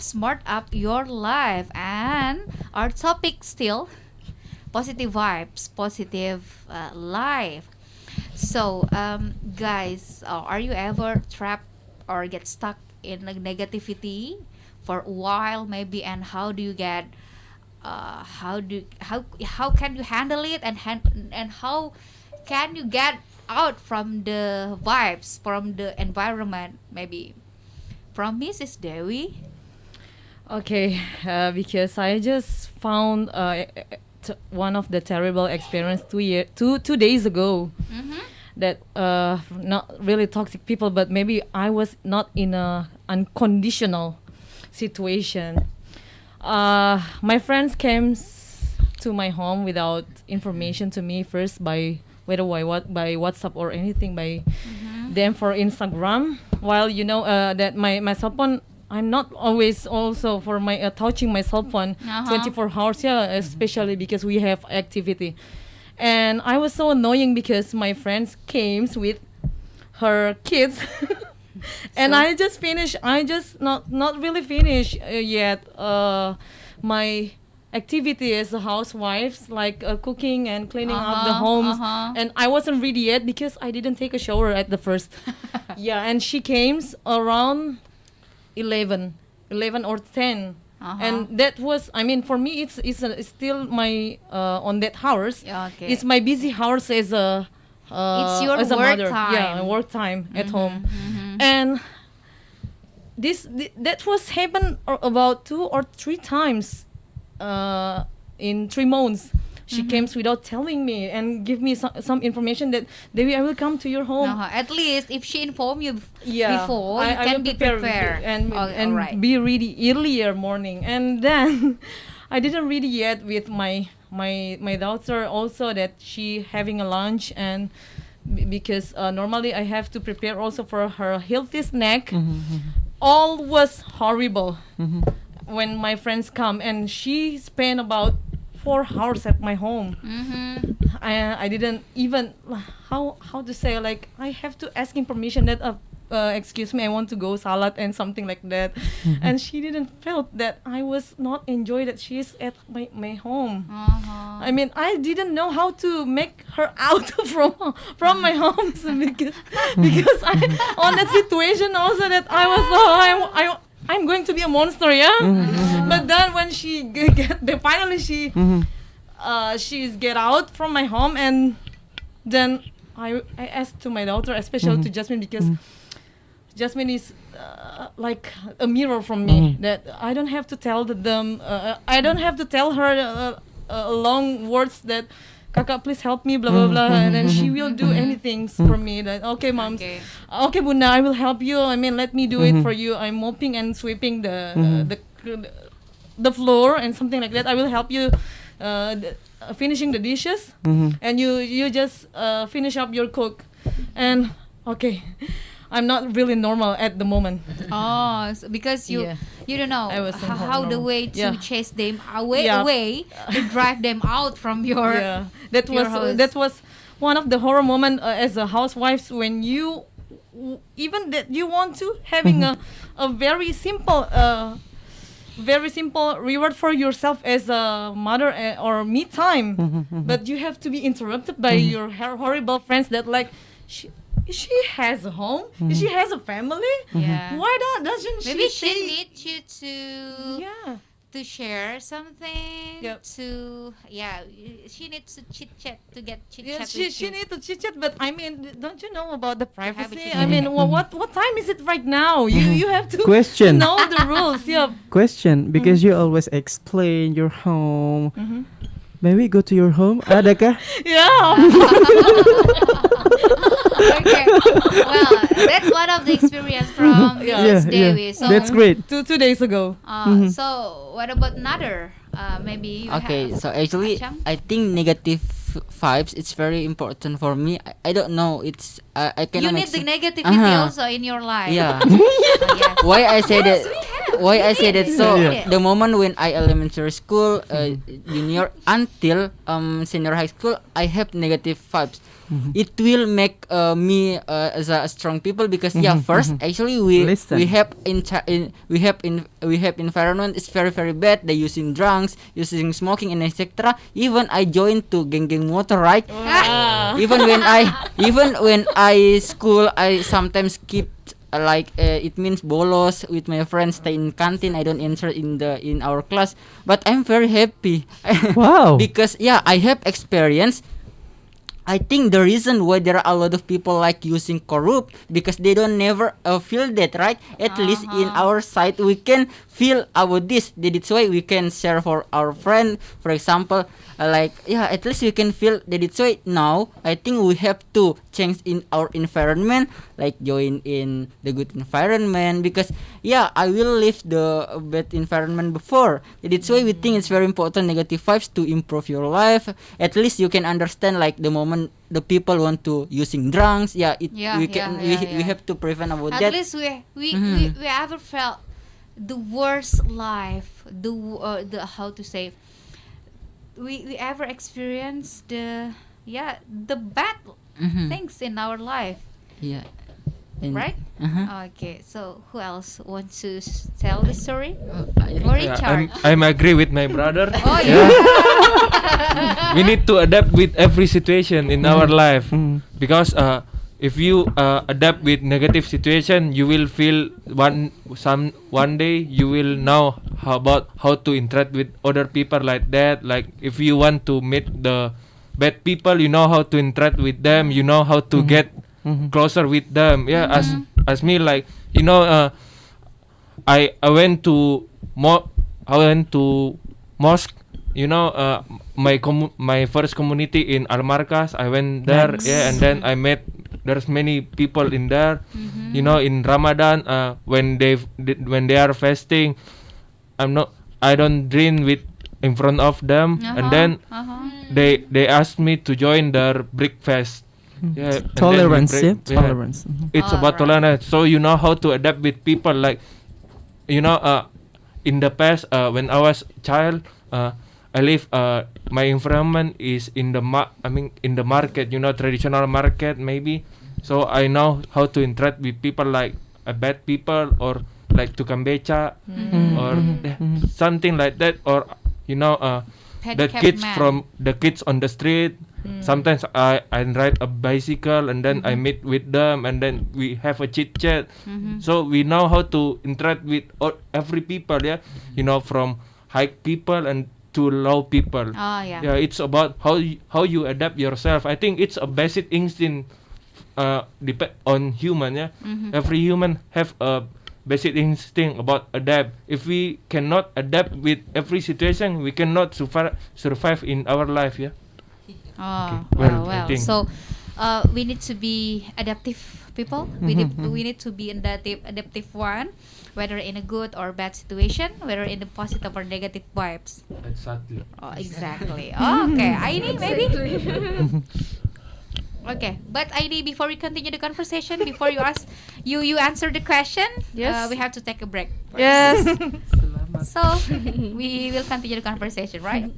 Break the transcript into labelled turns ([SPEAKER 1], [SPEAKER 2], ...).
[SPEAKER 1] Smart Up Your Life. And our topic still positive vibes, positive life. So, guys, are you ever trapped or get stuck in like negativity for a while, maybe? And how do you get? How can you handle it? And how can you get out from the vibes, from the environment? Maybe from Mrs. Dewi.
[SPEAKER 2] Okay, because I just found one of the terrible experience 2 days ago.
[SPEAKER 1] Mm-hmm.
[SPEAKER 2] That not really toxic people, but maybe I was not in a unconditional situation. My friends came to my home without information to me first by whether by WhatsApp or anything by them for Instagram. While that my cell phone, I'm not always also for my touching my cell phone 24 hours. Yeah, especially because we have activity. And I was so annoying because my friends came with her kids, and
[SPEAKER 1] So-
[SPEAKER 2] I just not really finished yet. My activity as a housewife, like cooking and cleaning up the homes, and I wasn't ready yet because I didn't take a shower at the first. Yeah, and she came around 11 or 10. And that was, I mean, for me, it's still my on that hours.
[SPEAKER 1] Yeah, okay.
[SPEAKER 2] It's my busy hours as a
[SPEAKER 1] It's your
[SPEAKER 2] as a
[SPEAKER 1] work
[SPEAKER 2] mother.
[SPEAKER 1] time.
[SPEAKER 2] Yeah, work time at home. And that was happened about 2 or 3 times in 3 months. She came without telling me and give me some information that Devi, I will come to your home.
[SPEAKER 1] At least if she informed you
[SPEAKER 2] Yeah,
[SPEAKER 1] before, you
[SPEAKER 2] I
[SPEAKER 1] can
[SPEAKER 2] will
[SPEAKER 1] be
[SPEAKER 2] prepare
[SPEAKER 1] prepared.
[SPEAKER 2] and
[SPEAKER 1] Alright.
[SPEAKER 2] be ready earlier morning. And then I didn't ready yet with my daughter also that she having a lunch, and because normally I have to prepare also for her healthy snack. All was horrible when my friends come, and she spent about 4 hours at my home. I didn't even how to say, like, I have to asking permission that excuse me, I want to go salad and something like that. And she didn't felt that I was not enjoy that she's at my home. I mean, I didn't know how to make her out from my home. So because I on that situation also that I was I'm going to be a monster, yeah. But then when she finally she's get out from my home, and then I asked to my daughter, especially to Jasmine, because Jasmine is like a mirror from me, that I don't have to tell them, I don't have to tell her long words that Kakak, please help me, blah blah blah, and then she will do anything for me. That okay, mom, okay, Bunda, I will help you. I mean, let me do it for you. I'm mopping and sweeping the floor and something like that. I will help you finishing the dishes, and you just finish up your cook. And okay, I'm not really normal at the moment.
[SPEAKER 1] So because you don't know
[SPEAKER 2] I wasn't
[SPEAKER 1] how the
[SPEAKER 2] normal.
[SPEAKER 1] way to
[SPEAKER 2] Yeah.
[SPEAKER 1] chase them away,
[SPEAKER 2] Yeah.
[SPEAKER 1] to drive them out from your
[SPEAKER 2] that
[SPEAKER 1] your
[SPEAKER 2] was
[SPEAKER 1] house.
[SPEAKER 2] that was one of the horror moment as a housewife, when you even that you want to having a very simple reward for yourself as a mother, or me time, but you have to be interrupted by your horrible friends that, like, she has a home, she has a family.
[SPEAKER 1] Yeah.
[SPEAKER 2] Why doesn't
[SPEAKER 1] Maybe
[SPEAKER 2] she
[SPEAKER 1] she
[SPEAKER 2] say?
[SPEAKER 1] needs you to share something.
[SPEAKER 2] Yep.
[SPEAKER 1] She needs to chit chat to get chit
[SPEAKER 2] Yeah,
[SPEAKER 1] chat.
[SPEAKER 2] she need to chit chat, but I mean, don't you know about the
[SPEAKER 1] have a
[SPEAKER 2] privacy?
[SPEAKER 1] chit
[SPEAKER 2] I mean, what time is it right now? You have to
[SPEAKER 3] Question.
[SPEAKER 2] know the rules. Yeah.
[SPEAKER 3] Question, because you always explain your home. May we go to your home? Adakah?
[SPEAKER 2] Yeah.
[SPEAKER 1] Okay. Well, that's one of the experience from Mrs. Dewi. So,
[SPEAKER 3] That's great.
[SPEAKER 2] 2 days ago.
[SPEAKER 1] so what about another? Maybe you
[SPEAKER 4] Okay,
[SPEAKER 1] have
[SPEAKER 4] so actually,
[SPEAKER 1] Acham?
[SPEAKER 4] I think negative vibes. It's very important for me. I don't know. It's I
[SPEAKER 1] You
[SPEAKER 4] cannot
[SPEAKER 1] need the
[SPEAKER 4] make
[SPEAKER 1] negativity
[SPEAKER 4] Uh-huh.
[SPEAKER 1] also in your life.
[SPEAKER 4] Yeah.
[SPEAKER 1] Yes.
[SPEAKER 4] Why I say that?
[SPEAKER 1] We have.
[SPEAKER 4] why I say that? So
[SPEAKER 1] Yeah.
[SPEAKER 4] the moment when I elementary school, junior until senior high school, I have negative vibes. It will make me as a strong people because first actually
[SPEAKER 3] Listen.
[SPEAKER 4] we have we have environment is very very bad. They using drugs, using smoking and etc. Even I joined to geng motor, right? even when I school, I sometimes keep it means bolos with my friends, stay in canteen. I don't enter in our class, but I'm very happy.
[SPEAKER 3] Wow.
[SPEAKER 4] Because I have experience. I think the reason why there are a lot of people like using corrupt because they don't never feel that, right? At least in our side we can feel about this. That's why we can share for our friend. For example, at least we can feel that. It's why now I think we have to change in our environment, like join in the good environment because I will leave the bad environment before. That's why we think it's very important negative vibes to improve your life. At least you can understand like the moment the people want to using drugs. We have to prevent about
[SPEAKER 1] At
[SPEAKER 4] that.
[SPEAKER 1] least we ever felt the worst life, the how to say, we ever experienced the bad things in our life,
[SPEAKER 4] Yeah. And-
[SPEAKER 1] right? Okay, so who else wants to tell the story?
[SPEAKER 4] I-
[SPEAKER 1] Or
[SPEAKER 5] Yeah,
[SPEAKER 1] Richard?
[SPEAKER 5] I'm agree with my brother.
[SPEAKER 1] Oh yeah.
[SPEAKER 5] We need to adapt with every situation in our life because if you adapt with negative situation, you will feel one day you will know how to interact with other people like that. Like if you want to meet the bad people, you know how to interact with them. You know how to get closer with them. Yeah, as me, like I went to mosque. My first community in Almarcas. I went there,
[SPEAKER 3] Nice.
[SPEAKER 5] and then I met. There's many people in there. In Ramadan, when they are fasting, I don't drink with in front of them, and then they asked me to join their breakfast. Yeah, and then we
[SPEAKER 3] Tolerance,
[SPEAKER 5] break-
[SPEAKER 3] yeah?
[SPEAKER 5] yeah.
[SPEAKER 3] Tolerance.
[SPEAKER 5] It's about
[SPEAKER 1] Alright.
[SPEAKER 5] tolerance. So you know how to adapt with people. Like, in the past, when I was child, I live. My environment is in the in the market. Traditional market maybe. So I know how to interact with people like bad people or like tukang beca or something like that, or the
[SPEAKER 1] Handicapped
[SPEAKER 5] kids
[SPEAKER 1] man.
[SPEAKER 5] the kids on the street. Sometimes I ride a bicycle and then I meet with them and then we have a chit chat. So we know how to interact with every people, from high people and to low people.
[SPEAKER 1] Oh yeah.
[SPEAKER 5] Yeah, it's about how you adapt yourself. I think it's a basic instinct depend on human. Yeah, every human have a basic instinct about adapt. If we cannot adapt with every situation, we cannot survive in our life. Yeah.
[SPEAKER 1] Oh,
[SPEAKER 5] Well, I
[SPEAKER 1] well.
[SPEAKER 5] think-
[SPEAKER 1] So, we need to be adaptive people. We need to be adaptive one, whether in a good or bad situation, whether in the positive or negative vibes.
[SPEAKER 5] Exactly.
[SPEAKER 1] Oh, exactly. Okay, Aini, maybe. Okay, but Aini, before we continue the conversation, before you answer the question,
[SPEAKER 6] Yes.
[SPEAKER 1] we have to take a break. first.
[SPEAKER 6] Yes.
[SPEAKER 1] So we will continue the conversation, right?